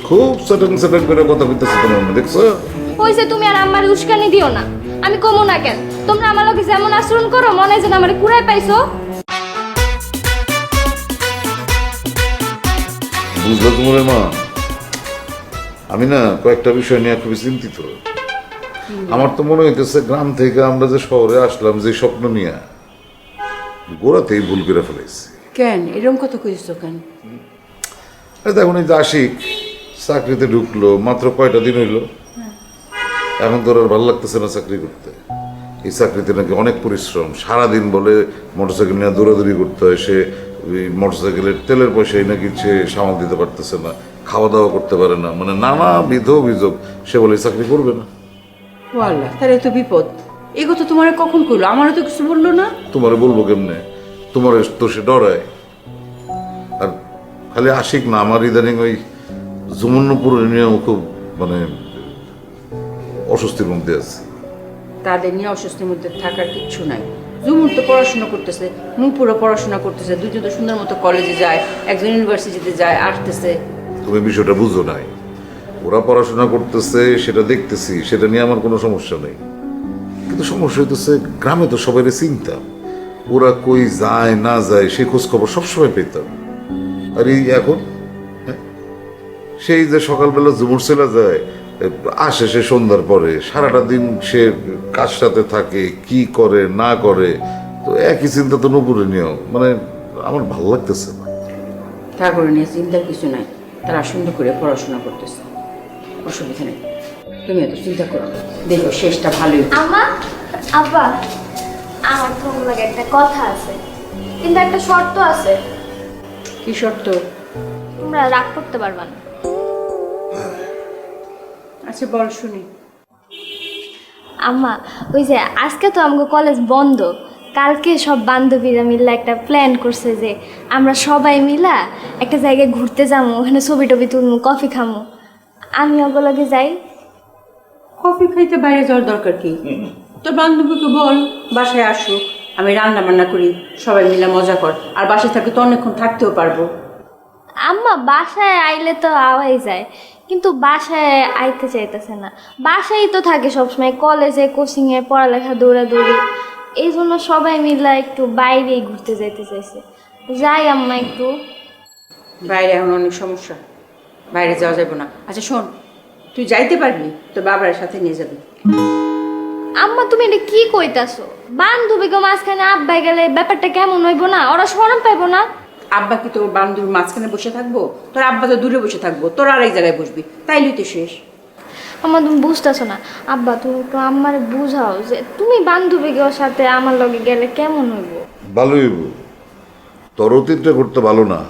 খুব সাটান সাটান করে কথা বলতেছে তোমার মনে দেখছো? হইছে তুমি আর আমার উস্কানি দিও না। আমি কমু না কেন? তোমরা আমার লগে যেমন আচরণ করো মনে হয় যেন আমার কুড়াই পাইছো। বুঝলো তোমার মা? আমি না কয়েকটা বিষয় নিয়ে খুবই চিন্তিত। আমার তো মনে হইতেছে গ্রাম থেকে আমরা যে শহরে আসলাম যে স্বপ্ন নিয়ে, গোড়াতেই ভুল করে ফেলেছি। কেন এরকম কথা কইছ কেন? দেখুন এই যে আশিক চাকরিতে ঢুকলো, মাত্র কয়টা দিন হইলো। এখন তোর আর ভালো লাগতেছে না চাকরি করতে। এই চাকরিতে নাকি অনেক পরিশ্রম, সারাদিন বলে মোটরসাইকেল নিয়ে দৌড়াদৌড়ি করতে হয়। সে মোটরসাইকেলের তেলের পয়সাই নাকি সে সামাল দিতে পারতেছে না, খাওয়া দাওয়া করতে পারে না, মানে নানাবিধ অভিযোগ। সে বলে এই চাকরি করবে না। ও আল্লাহ, তাহলে তো বিপদ। এই কথা তোমার কখন কইলো? আমারও তো কিছু বললো না। তোমারে বলবো কেমনে? তোমার তো সে ডরায়। আর খালি আশিক না, আমার ইদানিং ওই যমুনাপুর নিয়েও খুব মানে অস্বস্তির মধ্যে আছে। তাদের নিয়ে অস্বস্তির মধ্যে থাকার কিচ্ছু নাই। জুমুর তো পড়াশোনা করতেছে, নূপুরও পড়াশোনা করতেছে, দুজন তো সুন্দর মতো কলেজে যায়, একজন ইউনিভার্সিটিতে যায়, আসতেছে। তুমি বিষয়টা বুঝো নাই। ওরা পড়াশোনা করতেছে সেটা দেখতেছি, সেটা নিয়ে আমার কোনো সমস্যা নেই। কিন্তু সমস্যা হইতেছে গ্রামে তো সবাই চিন্তা, ওরা কই যায় না যায় সে খোঁজ খবর সবসময় পেতাম। আর এই এখন সেই যে সকালবেলা ঝুমুর ছেলে যায়, আসে সে সন্ধ্যার পরে, সারাটা দিন সে কার সাথে থাকে, কি করে না করে, তো একই চিন্তা তো নুপুরে নিয়েও, মানে আমার ভালো লাগতেছে না। তা করে নিয়ে চিন্তার কিছু নাই, তারা সুন্দর করে পড়াশোনা করতেছে, অসুবিধা নেই। তুমি এত চিন্তা করো না, দেখো শেষটা ভালোই। আমা, আব্বা, আমার তোমার লগে একটা কথা আছে, কিন্তু একটা শর্ত আছে। কি শর্ত? তোমরা রাগ করতে পারবা না। আচ্ছা বল শুনি। আম্মা, ওই যে আজকে তো আমাকে কলেজ বন্ধ, কালকে সব বান্ধবীরা মিলে একটা প্ল্যান করছে যে আমরা সবাই মিলা একটা জায়গায় ঘুরতে যাবো, ওখানে ছবি টবি তুলবো, কফি খামো। আমি ওগুলোকে যাই। কফি খাইতে বাইরে যাওয়ার দরকার কি? তোর বান্ধবীকে বল বাসায় আসুক, আমি রান্না বান্না করি, সবাই মিলে মজা কর। আর বাসায় থাকলে তো অনেকক্ষণ থাকতেও পারবো। আম্মা, বাসায় আইলে তো আওয়াই যায়, কিন্তু বাসায় আইতে চাইতেছে না। বাসায় তো থাকে সবসময়, কলেজে কোচিংয়ে পড়ালেখা দৌড়াদৌড়ি, এই জন্য সবাই মিলে একটু বাইরেই ঘুরতে যেতে চাইছে। যাই আম্মা একটু। বাইরে এখন অনেক সমস্যা, বাইরে যাওয়া যাবে না। আচ্ছা শোন, তুই যাইতে পারবি, তোর বাবার সাথে নিয়ে যাবি। আম্মা, তুমি এটা কি কইতাছো? বান্ধবীকে মাঝখানে আব্বাই গেলে ব্যাপারটা কেমন হইব না? ওরা শরম পাইব না? আব্বা কি তোর বান্ধবীর মাঝখানে বসে থাকবো? তোর আব্বা তো দূরে বসে থাকবো, তোর আরেক জায়গায় বসবি, তাইলেই তো শেষ। আম্মা, তুমি বুঝতেছো না। আব্বা, তুমি একটু আম্মারে বুঝাও যে তুমি বান্ধবীর সাথে আমার লগে গেলে কেমন হইব। ভালো হইব, তোর অতীতটা করতে ভালো না,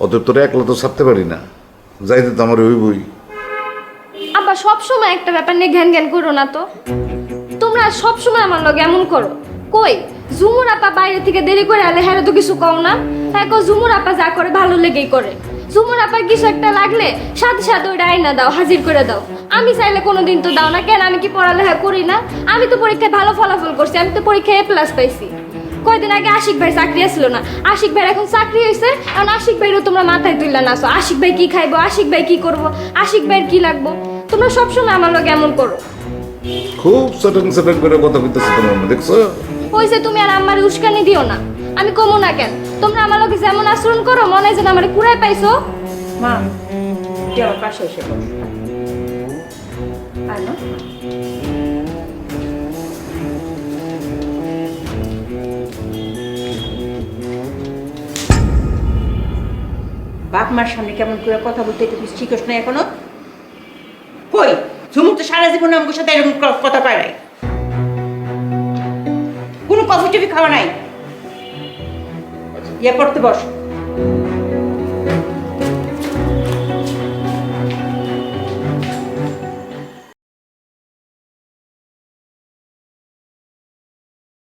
অতএব তোর একলা তো ছাড়তে পারি না, যাইতে তো আমার হইবই। আব্বা, সবসময় একটা ব্যাপার নিয়ে ঘ্যান ঘ্যান করো না তো। তোমরা সবসময় আমার লগে এমন করো। কই ঝুমুর আপা বাইরে থেকে দেরি করে আলে, হ্যাঁ তো কিছু কও না। হ্যাঁ কো ঝুমুর আপা যা করে ভালো লেগেই করে। ঝুমুর আপার কিছু একটা লাগলে সাথে সাথে ওইটা আইনা দাও, হাজির করে দাও। আমি চাইলে কোনোদিন তো দাও না কেন? আমি কি পড়ালেখা করি না? আমি তো পরীক্ষায় ভালো ফলাফল করছি, আমি তো পরীক্ষায় A+ পাইছি। কয়দিন আগে আশিক ভাই চাকরি আসলো না, আশিক ভাইয়ের এখন চাকরি হয়েছে। এখন আশিক ভাইরও তোমরা মাথায় তুললা নাচো, আশিক ভাই কি খাইবো, আশিক ভাই কি করবো, আশিক ভাইয়ের কি লাগবো। তোমরা সবসময় আমার লগে এমন করো। খুব সাটান সাটান করে কথা বলতেছে তোমার মনে দেখছো? হইছে তুমি আর আমার উস্কানি দিও না। আমি কমু না কেন? তোমরা আমার লগে যেমন আচরণ করো মনে হয় যেন আমার কুড়াই পাইছো। মা, তুই আমার পাশে এসে বস। আয় মা। বাপ মার সামনে কেমন করে কথা বলতে এটা তুই শিখোস না এখনো? কই ঝুমুর তো সারা জীবনে আমার সাথে এরকম কথা পায় নাই, কোনো কফি টফি খাওয়া নাই। ইয়ে পড়তে বস।